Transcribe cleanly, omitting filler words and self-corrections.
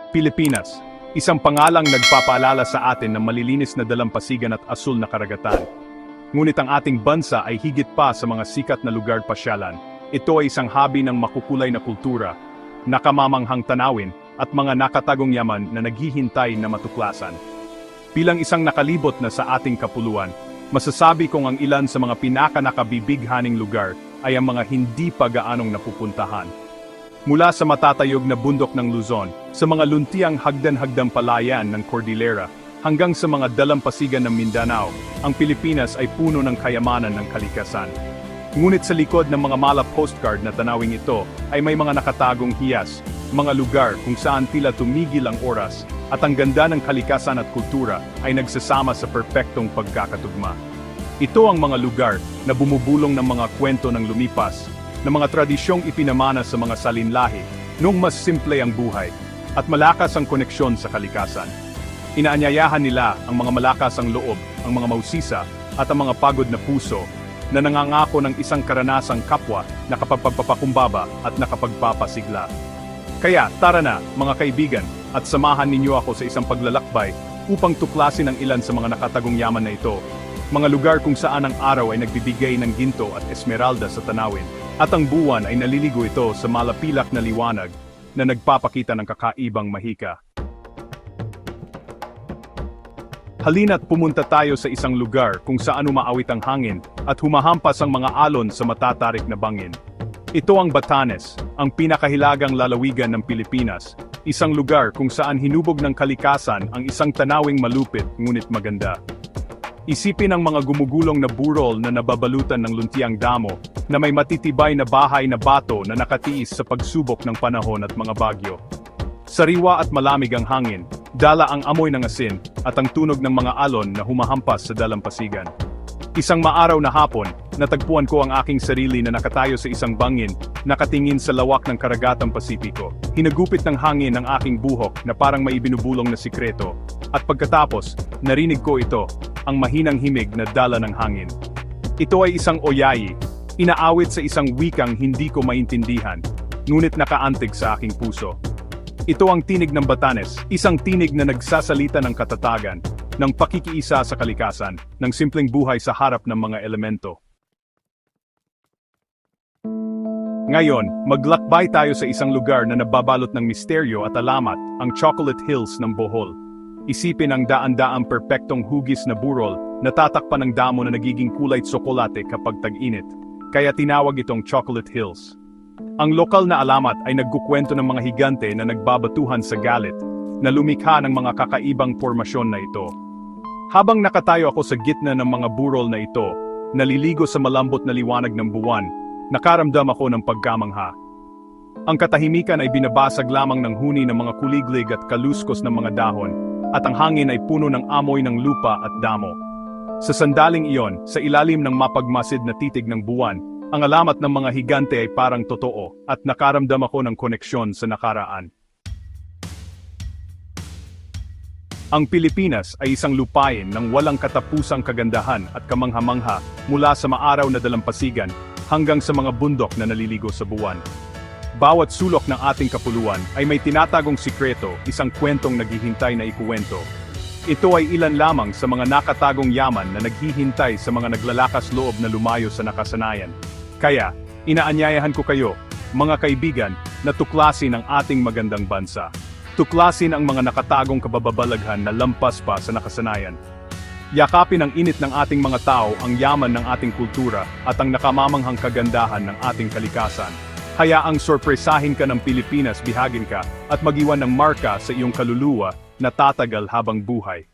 Pilipinas, isang pangalang nagpapaalala sa atin ng malilinis na dalampasigan at asul na karagatan. Ngunit ang ating bansa ay higit pa sa mga sikat na lugar pasyalan. Ito ay isang habi ng makukulay na kultura, nakamamanghang tanawin, at mga nakatagong yaman na naghihintay na matuklasan. Bilang isang nakalibot na sa ating kapuluan, masasabi kong ang ilan sa mga pinakanakabibighaning lugar ay ang mga hindi pa gaanong napupuntahan. Mula sa matatayog na bundok ng Luzon, sa mga luntiang hagdan-hagdang palayan ng Cordillera, hanggang sa mga dalampasigan ng Mindanao, ang Pilipinas ay puno ng kayamanan ng kalikasan. Ngunit sa likod ng mga mala postcard na tanawing ito, ay may mga nakatagong hiyas, mga lugar kung saan tila tumigil ang oras, at ang ganda ng kalikasan at kultura ay nagsasama sa perpektong pagkakatugma. Ito ang mga lugar na bumubulong ng mga kwento ng lumipas, ng mga tradisyong ipinamana sa mga salinlahi, noong mas simple ang buhay, at malakas ang koneksyon sa kalikasan. Inaanyayahan nila ang mga malakas ang loob, ang mga mausisa, at ang mga pagod na puso, na nangangako ng isang karanasang kapwa na kapagpagpapakumbaba at nakapagpapasigla. Kaya, tara na, mga kaibigan, at samahan ninyo ako sa isang paglalakbay upang tuklasin ang ilan sa mga nakatagong yaman na ito, mga lugar kung saan ang araw ay nagbibigay ng ginto at esmeralda sa tanawin, at ang buwan ay naliligo ito sa malapilak na liwanag na nagpapakita ng kakaibang mahika. Halina't pumunta tayo sa isang lugar kung saan umaawit ang hangin at humahampas ang mga alon sa matatarik na bangin. Ito ang Batanes, ang pinakahilagang lalawigan ng Pilipinas, isang lugar kung saan hinubog ng kalikasan ang isang tanawing malupit ngunit maganda. Isipin ang mga gumugulong na burol na nababalutan ng luntiang damo, na may matitibay na bahay na bato na nakatiis sa pagsubok ng panahon at mga bagyo. Sariwa at malamig ang hangin, dala ang amoy ng asin, at ang tunog ng mga alon na humahampas sa dalampasigan. Isang maaraw na hapon, natagpuan ko ang aking sarili na nakatayo sa isang bangin, nakatingin sa lawak ng karagatang Pasipiko. Hinagupit ng hangin ang aking buhok na parang may ibinubulong na sikreto, at pagkatapos, narinig ko ito, ang mahinang himig na dala ng hangin. Ito ay isang oyayi, inaawit sa isang wikang hindi ko maintindihan, ngunit nakaantig sa aking puso. Ito ang tinig ng Batanes, isang tinig na nagsasalita ng katatagan, ng pakikiisa sa kalikasan, ng simpleng buhay sa harap ng mga elemento. Ngayon, maglakbay tayo sa isang lugar na nababalot ng misteryo at alamat, ang Chocolate Hills ng Bohol. Isipin ang daan-daang perpektong hugis na burol na tatakpan ng damo na nagiging kulay tsokolate kapag tag-init, kaya tinawag itong Chocolate Hills. Ang lokal na alamat ay nagkukwento ng mga higante na nagbabatuhan sa galit, na lumikha ng mga kakaibang pormasyon na ito. Habang nakatayo ako sa gitna ng mga burol na ito, naliligo sa malambot na liwanag ng buwan, nakaramdam ako ng pagkamangha. Ang katahimikan ay binabasag lamang ng huni ng mga kuliglig at kaluskos ng mga dahon, at ang hangin ay puno ng amoy ng lupa at damo. Sa sandaling iyon, sa ilalim ng mapagmasid na titig ng buwan, ang alamat ng mga higante ay parang totoo, at nakaramdam ako ng koneksyon sa nakaraan. Ang Pilipinas ay isang lupain ng walang katapusang kagandahan at kamangha-mangha mula sa maaraw na dalampasigan hanggang sa mga bundok na naliligo sa buwan. Bawat sulok ng ating kapuluan ay may tinatagong sikreto, isang kwentong naghihintay na ikuwento. Ito ay ilan lamang sa mga nakatagong yaman na naghihintay sa mga naglalakas loob na lumayo sa nakasanayan. Kaya, inaanyayahan ko kayo, mga kaibigan, na tuklasin ang ating magandang bansa. Tuklasin ang mga nakatagong kababalaghan na lampas pa sa nakasanayan. Yakapin ang init ng ating mga tao, ang yaman ng ating kultura, at ang nakamamanghang kagandahan ng ating kalikasan. Hayaang sorpresahin ka ng Pilipinas, bihagin ka, at mag-iwan ng marka sa iyong kaluluwa na tatagal habang buhay.